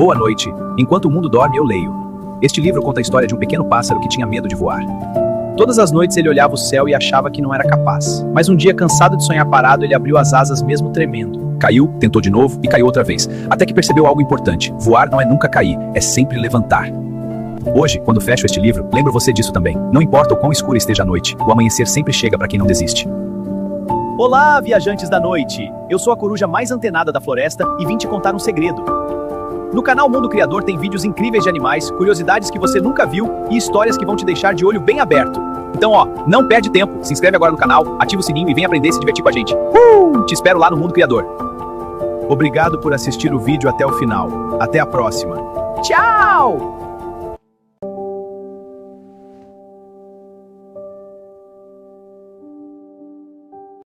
Boa noite. Enquanto o mundo dorme, eu leio. Este livro conta a história de um pequeno pássaro que tinha medo de voar. Todas as noites ele olhava o céu e achava que não era capaz. Mas um dia, cansado de sonhar parado, ele abriu as asas mesmo tremendo. Caiu, tentou de novo e caiu outra vez. Até que percebeu algo importante. Voar não é nunca cair, é sempre levantar. Hoje, quando fecho este livro, lembro você disso também. Não importa o quão escura esteja a noite, o amanhecer sempre chega para quem não desiste. Olá, viajantes da noite! Eu sou a coruja mais antenada da floresta e vim te contar um segredo. No canal Mundo Criador tem vídeos incríveis de animais, curiosidades que você nunca viu e histórias que vão te deixar de olho bem aberto. Então, não perde tempo, se inscreve agora no canal, ativa o sininho e vem aprender e se divertir com a gente. Te espero lá no Mundo Criador. Obrigado por assistir o vídeo até o final. Até a próxima. Tchau!